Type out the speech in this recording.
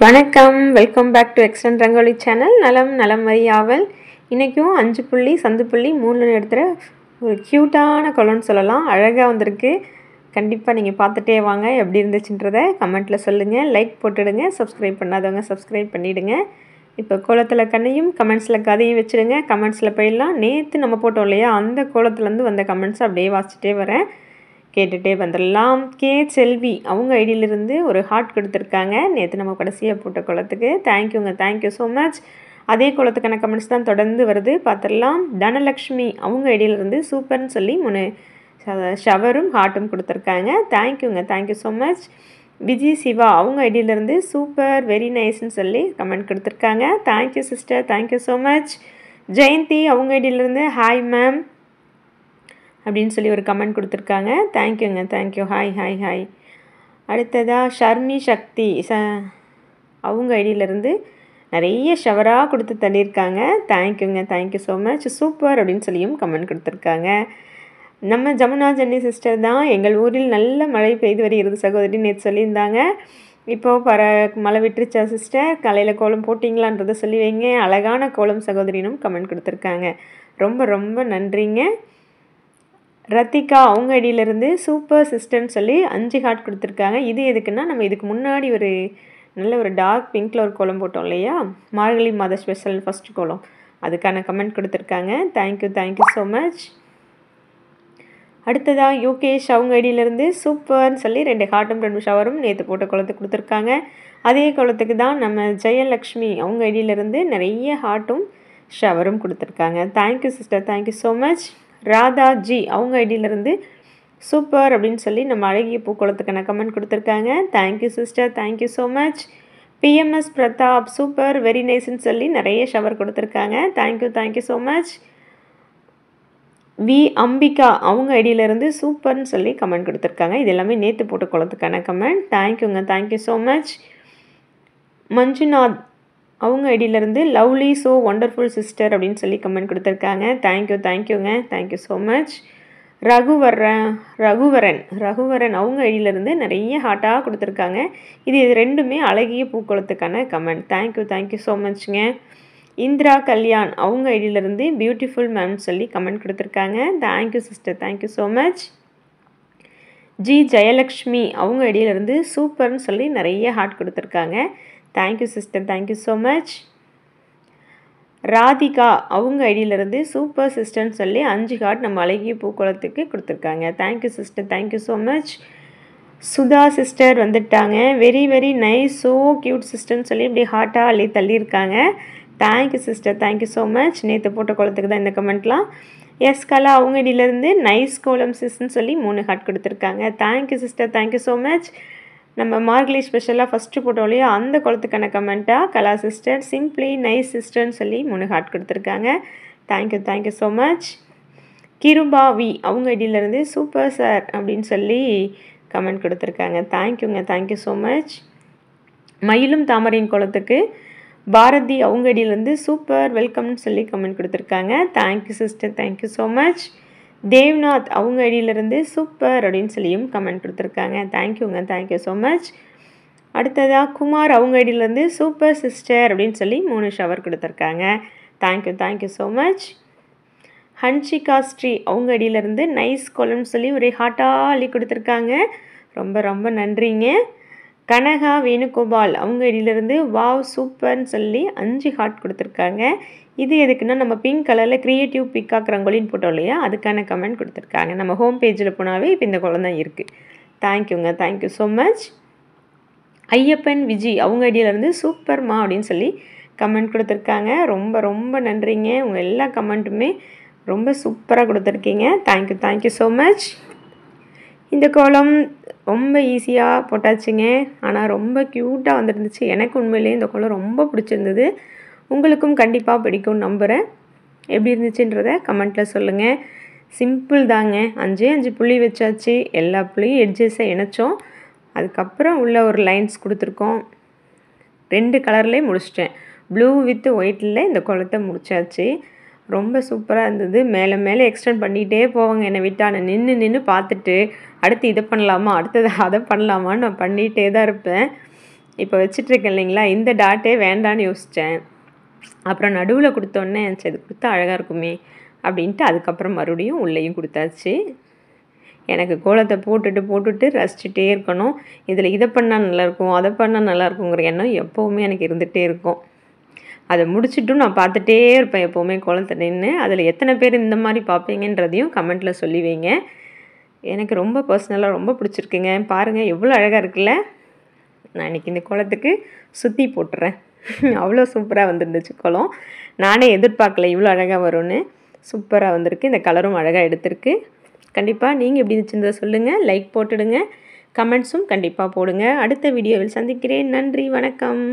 வணக்கம், welcome back to எக்ஸ்டன் rangoli channel. நலம் வரியாவல். இன்றைக்கும் 5 புள்ளி சந்து புள்ளி 3 எடுத்துகிற ஒரு க்யூட்டான கோலம்னு சொல்லலாம். அழகாக வந்திருக்கு. கண்டிப்பாக நீங்கள் பார்த்துட்டே வாங்க. எப்படி இருந்துச்சுன்றதை கமெண்ட்டில் சொல்லுங்கள். லைக் போட்டுடுங்க. சப்ஸ்கிரைப் பண்ணாதவங்க சப்ஸ்கிரைப் பண்ணிவிடுங்க. இப்போ கோலத்தில் கண்ணையும் கமெண்ட்ஸில் கதையும் வச்சுடுங்க. கமெண்ட்ஸில் போயிடலாம். நேற்று நம்ம போட்டோம் இல்லையா, அந்த கோலத்துலேருந்து வந்த கமெண்ட்ஸை அப்படியே வாசிச்சுட்டே வரேன், கேட்டுகிட்டே வந்துடலாம். கே செல்வி அவங்க ஐடியிலிருந்து ஒரு ஹார்ட் கொடுத்துருக்காங்க. நேற்று நம்ம கடைசியாக போட்ட கோலத்துக்கு தேங்க்யூங்க, தேங்க்யூ ஸோ மச். அதே கோலத்துக்கான கமெண்ட்ஸ் தான் தொடர்ந்து வருது, பார்த்துடலாம். தனலக்ஷ்மி அவங்க ஐடியிலிருந்து சூப்பர்னு சொல்லி 3 ஷவரும் ஹார்ட்டும் கொடுத்துருக்காங்க. தேங்க்யூங்க, thank you so much. Vijay Siva அவங்க ஐடியிலிருந்து சூப்பர் வெரி நைஸ்ன்னு சொல்லி கமெண்ட் கொடுத்துருக்காங்க. Thank you sister, thank you so much. Jayanthi அவங்க ஐடியிலிருந்து ஹாய் மேம் அப்படின்னு சொல்லி ஒரு கமெண்ட் கொடுத்துருக்காங்க. தேங்க்யூங்க, தேங்க்யூ. Hi hi hi. அடுத்ததாக ஷர்மி சக்தி அவங்க ஐடியிலேருந்து நிறைய ஷவராக கொடுத்து தள்ளியிருக்காங்க. தேங்க்யூங்க, தேங்க்யூ ஸோ மச். சூப்பர் அப்படின்னு சொல்லியும் கமெண்ட் கொடுத்துருக்காங்க. நம்ம ஜமுனா ஜன்னி சிஸ்டர் தான். எங்கள் ஊரில் நல்ல மழை பெய்து வருகிறது சகோதரி நேற்று சொல்லியிருந்தாங்க. இப்போது மழை விட்டுருச்சா சிஸ்டர், காலையில் கோலம் போட்டிங்களான்றதை சொல்லி வைங்க. அழகான கோலம் சகோதரினும் கமெண்ட் கொடுத்துருக்காங்க. ரொம்ப ரொம்ப நன்றிங்க. ரத்திகா அவங்க ஐடியிலேருந்து சூப்பர் சிஸ்டர்னு சொல்லி 5 ஹார்ட் கொடுத்துருக்காங்க. இது எதுக்குன்னா, நம்ம இதுக்கு முன்னாடி ஒரு நல்ல ஒரு டார்க் பிங்க்கில் ஒரு கோலம் போட்டோம் இல்லையா, மார்கழி மாத ஸ்பெஷல் ஃபஸ்ட்டு கோலம், அதுக்கான கமெண்ட் கொடுத்துருக்காங்க. Thank you, thank you so much. அடுத்ததாக யோகேஷ் அவங்க ஐடியிலேருந்து சூப்பர்னு சொல்லி 2 ஹார்ட்டும் 2 ஷவரும் நேற்று போட்ட கோலத்துக்கு கொடுத்துருக்காங்க. அதே கோலத்துக்கு தான் நம்ம ஜெயலக்ஷ்மி அவங்க ஐடியிலேருந்து நிறைய ஹார்ட்டும் ஷவரும் கொடுத்துருக்காங்க. Thank you sister, thank you so much. Radha ji அவங்க ஐடியிலேருந்து சூப்பர் அப்படின்னு சொல்லி நம்ம அழகிய பூக்கோளத்துக்கான கமெண்ட் கொடுத்துருக்காங்க. Thank you sister, thank you so much. PMS Pratap super very நைஸ்ன்னு சொல்லி நிறைய ஷவர் கொடுத்துருக்காங்க. Thank you, thank you so much. V Ambika அவங்க ஐடியிலேருந்து சூப்பர்னு சொல்லி கமெண்ட் கொடுத்துருக்காங்க. இது எல்லாமே நேற்று போட்ட கோலத்துக்கான கமெண்ட். தேங்க்யூங்க, தேங்க்யூ ஸோ மச். மஞ்சுநாத் அவங்க ஐடியிலேருந்து லவ்லி ஸோ ஒண்டர்ஃபுல் சிஸ்டர் அப்படின்னு சொல்லி கமெண்ட் கொடுத்துருக்காங்க. தேங்க்யூ, தேங்க்யூங்க, தேங்க்யூ ஸோ மச். ரகுவரன் அவங்க ஐடியிலேருந்து நிறைய ஹார்ட்டாக கொடுத்துருக்காங்க. இது ரெண்டுமே அழகிய பூக்கோளத்துக்கான கமெண்ட். தேங்க்யூ, தேங்க்யூ ஸோ மச்ங்க. இந்திரா கல்யாண் அவங்க ஐடியிலேருந்து பியூட்டிஃபுல் மேம் சொல்லி கமெண்ட் கொடுத்துருக்காங்க. Thank you sister, thank you so much. G Jayalakshmi அவங்க ஐடியிலேருந்து சூப்பர்னு சொல்லி நிறைய ஹார்ட் கொடுத்துருக்காங்க. Thank you sister, thank you so much. Radhika அவங்க ஐடியிலேருந்து சூப்பர் சிஸ்டர்னு சொல்லி 5 ஹார்ட் நம்ம அழகிய பூக்கோளத்துக்கு கொடுத்துருக்காங்க. Thank you sister, thank you so much. Sudha sister வந்துட்டாங்க. Very very nice so cute சிஸ்டர்னு சொல்லி இப்படி ஹார்ட்டாக அள்ளி தள்ளியிருக்காங்க. Thank you sister, thank you so much. நேற்று போட்ட கோலத்துக்கு தான் இந்த கமெண்ட்லாம். எஸ் கலா அவங்க ஐடியிலேருந்து நைஸ் கோலம் சிஸ்ன்னு சொல்லி 3 ஹார்ட் கொடுத்துருக்காங்க. Thank you sister, thank you so much. நம்ம மார்கழி ஸ்பெஷலாக ஃபஸ்ட்டு போட்டோம் இல்லையா, அந்த கோலத்துக்கான கமெண்ட்டாக கலா சிஸ்டர் சிம்பிளி நைஸ் சிஸ்டர்னு சொல்லி 3 ஹார்ட் கொடுத்துருக்காங்க. Thank you, thank you so much. கிருபாவி அவங்க ஐடியிலேருந்து சூப்பர் சார் அப்படின்னு சொல்லி கமெண்ட் கொடுத்துருக்காங்க. தேங்க்யூங்க, தேங்க்யூ ஸோ மச். மயிலும் தாமரையின் கோலத்துக்கு பாரதி அவங்க ஐடியிலேருந்து சூப்பர் வெல்கம்னு சொல்லி கமெண்ட் கொடுத்துருக்காங்க. Thank you sister, thank you so much. Devnath அவங்க ஐடியிலேருந்து சூப்பர் அப்படின்னு சொல்லியும் கமெண்ட் கொடுத்துருக்காங்க. தேங்க்யூங்க, தேங்க்யூ ஸோ மச். அடுத்ததாக குமார் அவங்க ஐடியிலேருந்து சூப்பர் சிஸ்டர் அப்படின்னு சொல்லி 3 ஷவர் கொடுத்துருக்காங்க. Thank you, thank you so much. Hansika Sri அவங்க ஐடியிலேருந்து நைஸ் கோலம்னு சொல்லி ஒரு ஹார்ட்டாக அள்ளி கொடுத்துருக்காங்க. ரொம்ப ரொம்ப நன்றிங்க. கனகா வேணுகோபால் அவங்க ஐடியிலேருந்து வாவ் சூப்பர்னு சொல்லி 5 ஹார்ட் கொடுத்துருக்காங்க. இது எதுக்குன்னா, நம்ம பிங்க் கலரில் க்ரியேட்டிவ் பிக்காக் ரங்கோலின்னு போட்டோம் இல்லையா, அதுக்கான கமெண்ட் கொடுத்துருக்காங்க. நம்ம ஹோம் பேஜில் போனாவே இப்போ இந்த கோலம் தான் இருக்குது. தேங்க்யூங்க, thank you so much. Ayyappan Viji அவங்க ஐடியிலேருந்து சூப்பர்மா அப்படின்னு சொல்லி கமெண்ட் கொடுத்துருக்காங்க. ரொம்ப ரொம்ப நன்றிங்க. உங்கள் எல்லா கமெண்ட்டுமே ரொம்ப சூப்பராக கொடுத்துருக்கீங்க. Thank you, thank you so much. இந்த கோலம் ரொம்ப ஈஸியாக போட்டாச்சுங்க, ஆனால் ரொம்ப க்யூட்டாக வந்துருந்துச்சு. எனக்கு உண்மையிலேயே இந்த கோலம் ரொம்ப பிடிச்சிருந்தது. உங்களுக்கும் கண்டிப்பாக பிடிக்கும்னு நம்புகிறேன். எப்படி இருந்துச்சுன்றதை கமெண்ட்டில் சொல்லுங்கள். சிம்பிள் தாங்க. 5 புள்ளி வச்சாச்சு. எல்லா புள்ளியும் எட்ஜஸை இணைச்சோம். அதுக்கப்புறம் உள்ள ஒரு லைன்ஸ் கொடுத்துருக்கோம். 2 கலர்லேயே முடிச்சிட்டேன். ப்ளூ வித் ஒயிட்டில் இந்த கோலத்தை முடிச்சாச்சு. ரொம்ப சூப்பராக இருந்தது. மேலே மேலே எக்ஸ்டெண்ட் பண்ணிகிட்டே போவாங்க என்னை விட்டால். நான் நின்று பார்த்துட்டு அடுத்து இதை பண்ணலாமா, அடுத்தது அதை பண்ணலாமான்னு நான் பண்ணிகிட்டே தான் இருப்பேன். இப்போ வச்சிட்ருக்கேன் இல்லைங்களா, இந்த டாட்டே வேண்டான்னு யோசித்தேன். அப்புறம் நடுவில் கொடுத்தோன்னே சரி இது கொடுத்தா அழகாக இருக்குமே அப்படின்ட்டு அதுக்கப்புறம் மறுபடியும் உள்ளேயும் கொடுத்தாச்சு. எனக்கு கோலத்தை போட்டுட்டு ரசிச்சுட்டே இருக்கணும். இதில் இதை பண்ணால் நல்லாயிருக்கும், அதை பண்ணால் நல்லாயிருக்குங்கிற எண்ணம் எப்போவுமே எனக்கு இருந்துகிட்டே இருக்கும். அதை முடிச்சுட்டும் நான் பார்த்துட்டே இருப்பேன் எப்போவுமே கோலத்தை நின்று. அதில் எத்தனை பேர் இந்த மாதிரி பார்ப்பீங்கன்றதையும் கமெண்ட்டில் சொல்லி வைங்க. எனக்கு ரொம்ப பர்சனலாக ரொம்ப பிடிச்சிருக்குங்க. பாருங்கள் எவ்வளோ அழகாக இருக்குல்ல. நான் இன்றைக்கி இந்த கோலத்துக்கு சுற்றி போட்டுறேன். அவ்வளோ சூப்பராக வந்துருந்துச்சு கோலம். நானே எதிர்பார்க்கல இவ்வளோ அழகாக வரும்னு. சூப்பராக வந்திருக்கு. இந்த கலரும் அழகாக எடுத்திருக்கு. கண்டிப்பாக நீங்கள் எப்படி இருந்துச்சுன்றதை சொல்லுங்கள். லைக் போட்டுடுங்க. கமெண்ட்ஸும் கண்டிப்பாக போடுங்க. அடுத்த வீடியோவில் சந்திக்கிறேன். நன்றி, வணக்கம்.